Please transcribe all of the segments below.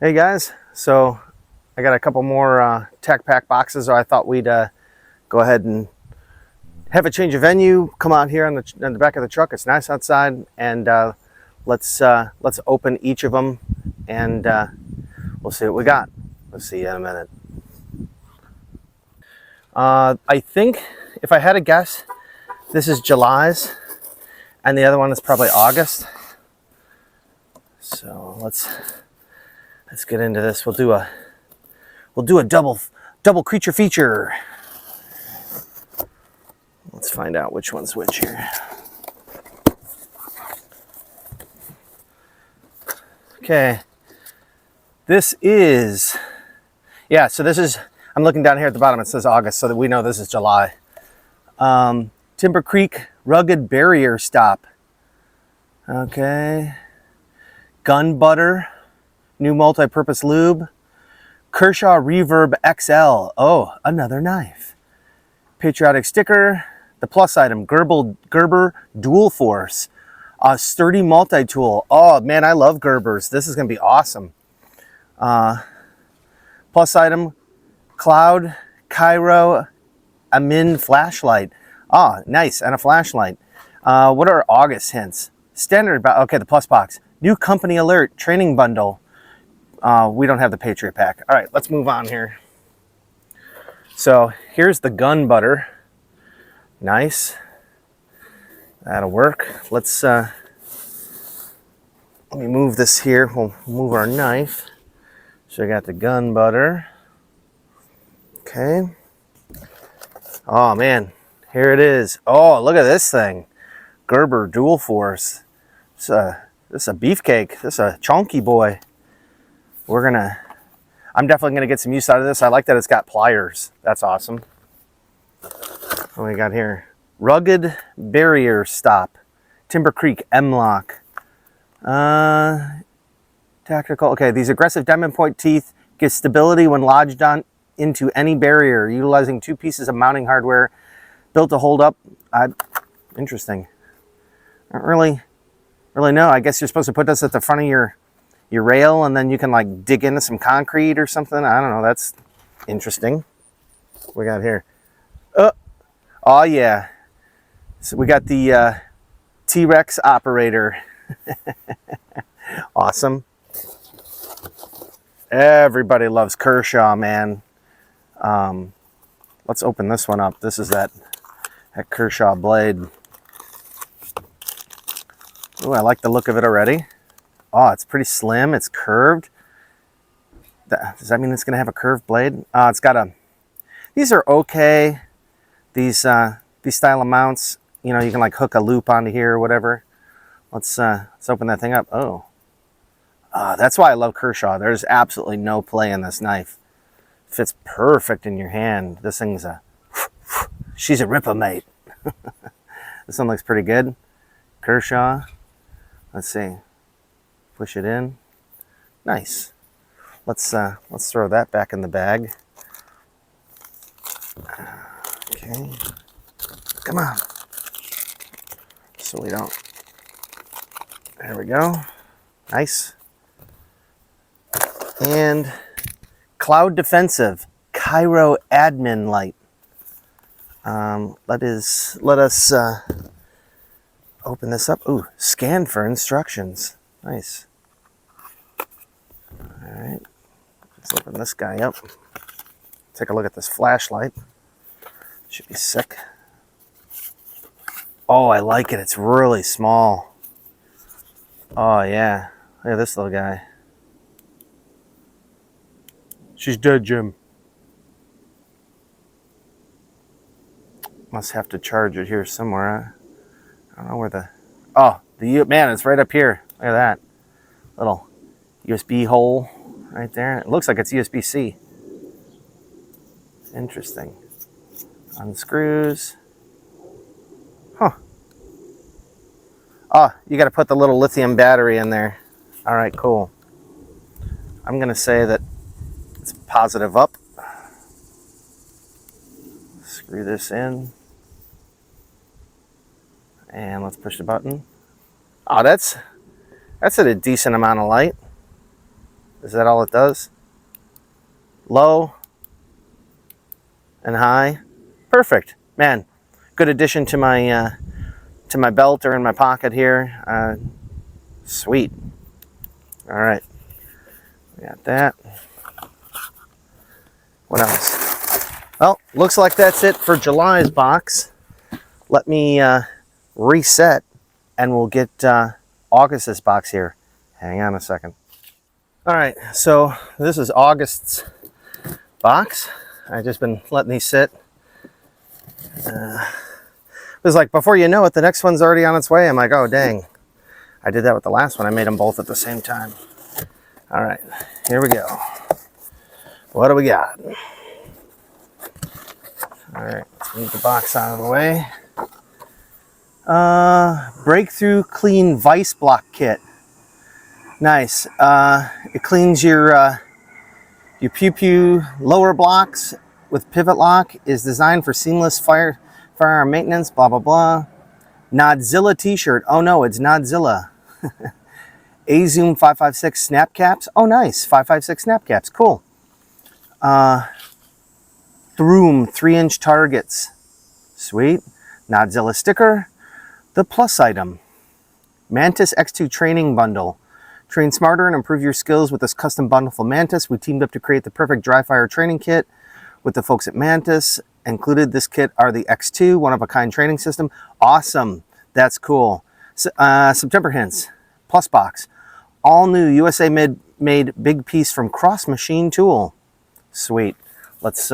Hey guys, so I got a couple more Tech Pack boxes, so I thought we'd go ahead and have a change of venue. Come out here on the back of the truck. It's nice outside, and let's open each of them, and we'll see what we got. Let's see you in a minute. I think, if I had to guess, this is July's, and the other one is probably August. So let's get into this. We'll do a double creature feature. Let's find out which one's which here. Okay, this is, yeah, so this is, I'm looking down here at the bottom, it says August, so that we know this is July. Timber Creek Rugged Barrier Stop. Okay. Gun Butter, new multi-purpose lube. Kershaw Reverb XL. Oh, another knife. Patriotic sticker. The plus item, Gerber Dual Force. A sturdy multi-tool. Oh man, I love Gerbers. This is gonna be awesome. Plus item, Cloud Cairo Amin flashlight. Ah, nice, and a flashlight. What are August hints? Standard, okay, the plus box. New company alert, training bundle. We don't have the Patriot Pack. All right, let's move on here. So here's the Gun Butter. Nice. That'll work. Let's let me move this here. We'll move our knife. So I got the Gun Butter. Okay. Oh man, here it is. Oh, look at this thing. Gerber Dual Force. This is a beefcake. This is a chunky boy. I'm definitely gonna get some use out of this. I like that it's got pliers. That's awesome. What we got here? Rugged Barrier Stop. Timber Creek M-Lock. Tactical. Okay, these aggressive diamond point teeth give stability when lodged into any barrier, utilizing two pieces of mounting hardware built to hold up. Interesting. I don't really know. I guess you're supposed to put this at the front of your rail, and then you can like dig into some concrete or something. I don't know. That's interesting. What we got here? Oh yeah. So we got the T-Rex operator. Awesome. Everybody loves Kershaw, man. Let's open this one up. This is that Kershaw blade. Oh, I like the look of it already. Oh, it's pretty slim. It's curved. Does that mean it's going to have a curved blade? It's got a... These are okay. These style of mounts, you know, you can like hook a loop onto here or whatever. Let's open that thing up. Oh. That's why I love Kershaw. There's absolutely no play in this knife. Fits perfect in your hand. This thing's she's a ripper, mate. This one looks pretty good. Kershaw. Let's see. Push it in. Nice. Let's throw that back in the bag. Okay. Come on. So we don't. There we go. Nice. And Cloud Defensive Cairo Admin Light. Let us open this up. Ooh, scan for instructions. Nice. All right. Let's open this guy up. Take a look at this flashlight. Should be sick. Oh, I like it. It's really small. Oh yeah. Look at this little guy. She's dead, Jim. Must have to charge it here somewhere. I don't know where the... Oh, man, it's right up here. Look at that. Little USB hole right there. It looks like it's USB-C. Interesting. Unscrews. Huh. Oh, you got to put the little lithium battery in there. All right, cool. I'm going to say that it's positive up. Screw this in. And let's push the button. Oh, that's at a decent amount of light. Is that all it does? Low and high. Perfect. Man, good addition to my belt or in my pocket here. Sweet. All right. We got that. What else? Well, looks like that's it for July's box. Let me reset and we'll get August's box here. Hang on a second. All right, so this is August's box. I've just been letting these sit. It was like, before you know it, the next one's already on its way. I'm like, oh, dang. I did that with the last one. I made them both at the same time. All right, here we go. What do we got? All right, let's move the box out of the way. Breakthrough Clean Vice Block Kit. Nice. It cleans your pew lower blocks with pivot lock. Is designed for seamless firearm maintenance. Blah blah blah. Nodzilla T-shirt. Oh no, it's Nodzilla. A-Zoom 556 snap caps. Oh nice, 556 snap caps. Cool. Throom 3-inch targets. Sweet. Nodzilla sticker. The plus item. Mantis X2 training bundle. Train smarter and improve your skills with this custom bundle for Mantis. We teamed up to create the perfect dry fire training kit with the folks at Mantis. Included this kit are the X2, one-of-a-kind training system. Awesome. That's cool. September hints. Plus box. All new USA made big piece from Cross Machine Tool. Sweet. Let's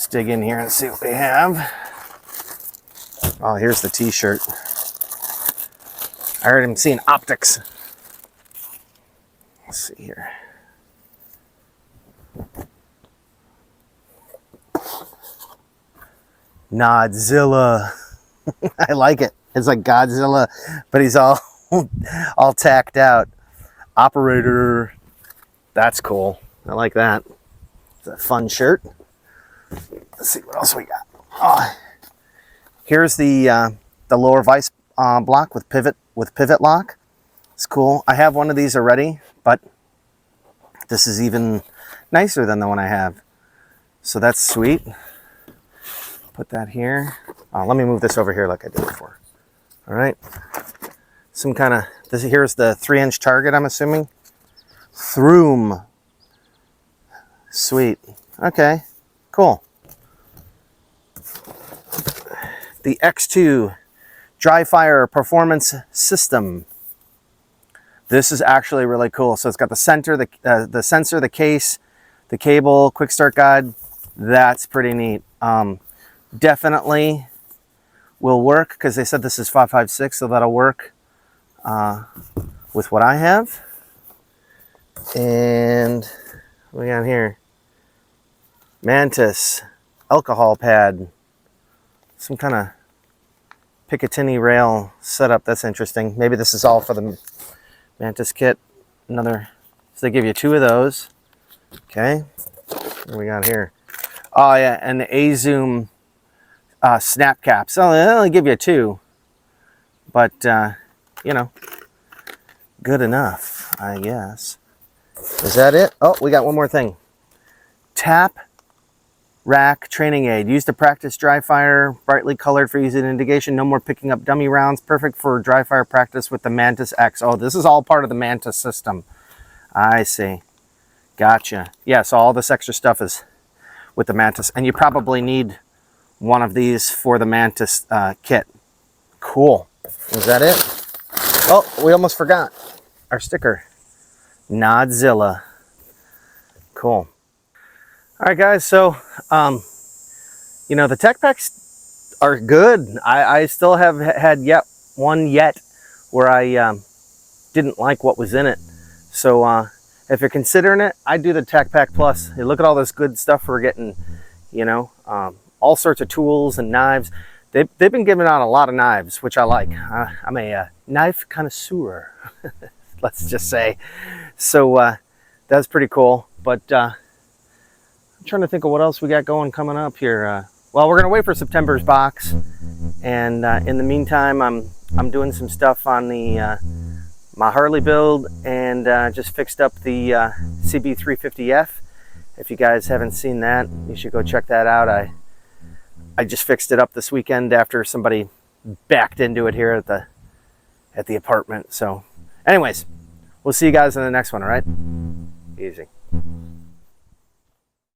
dig in here and see what we have. Oh, here's the T-shirt. I heard him seeing optics. Let's see here. Nodzilla. I like it. It's like Godzilla, but he's all tacked out. Operator. That's cool. I like that. It's a fun shirt. Let's see what else we got. Oh, here's the lower vice block with pivot lock. It's cool. I have one of these already, but this is even nicer than the one I have. So that's sweet. Put that here. Let me move this over here like I did before. All right. Some kind of, here's the 3-inch target, I'm assuming. Throom. Sweet. Okay, cool. The X2 Dry Fire Performance System. This is actually really cool. So it's got the sensor, the case, the cable, quick start guide. That's pretty neat. Definitely will work because they said this is 556, so that'll work with what I have. And what we got here? Mantis alcohol pad. Some kind of Picatinny rail setup. That's interesting. Maybe this is all for the Mantis kit. So they give you 2 of those. Okay. What do we got here? Oh yeah, and the A-Zoom snap caps. So they only give you 2. But, you know, good enough, I guess. Is that it? Oh, we got one more thing. Tap Rack Training Aid. Used to practice dry fire. Brightly colored for easy indication. No more picking up dummy rounds. Perfect for dry fire practice with the Mantis X. Oh, this is all part of the Mantis system. I see. Gotcha. Yeah, so all this extra stuff is with the Mantis. And you probably need one of these for the Mantis kit. Cool. Is that it? Oh, we almost forgot our sticker. Nodzilla. Cool. All right, guys. So, you know, the tech packs are good. I still have had one where I didn't like what was in it. So, if you're considering it, I do the Tech Pack Plus. You look at all this good stuff we're getting, you know, all sorts of tools and knives. They've been giving out a lot of knives, which I like. I'm a knife connoisseur, let's just say. So that's pretty cool. But I'm trying to think of what else we got coming up here. Well, we're gonna wait for September's box, and in the meantime, I'm doing some stuff on the my Harley build, and just fixed up the CB350F. If you guys haven't seen that, you should go check that out. I just fixed it up this weekend after somebody backed into it here at the apartment. So anyways, we'll see you guys in the next one, all right? Easy.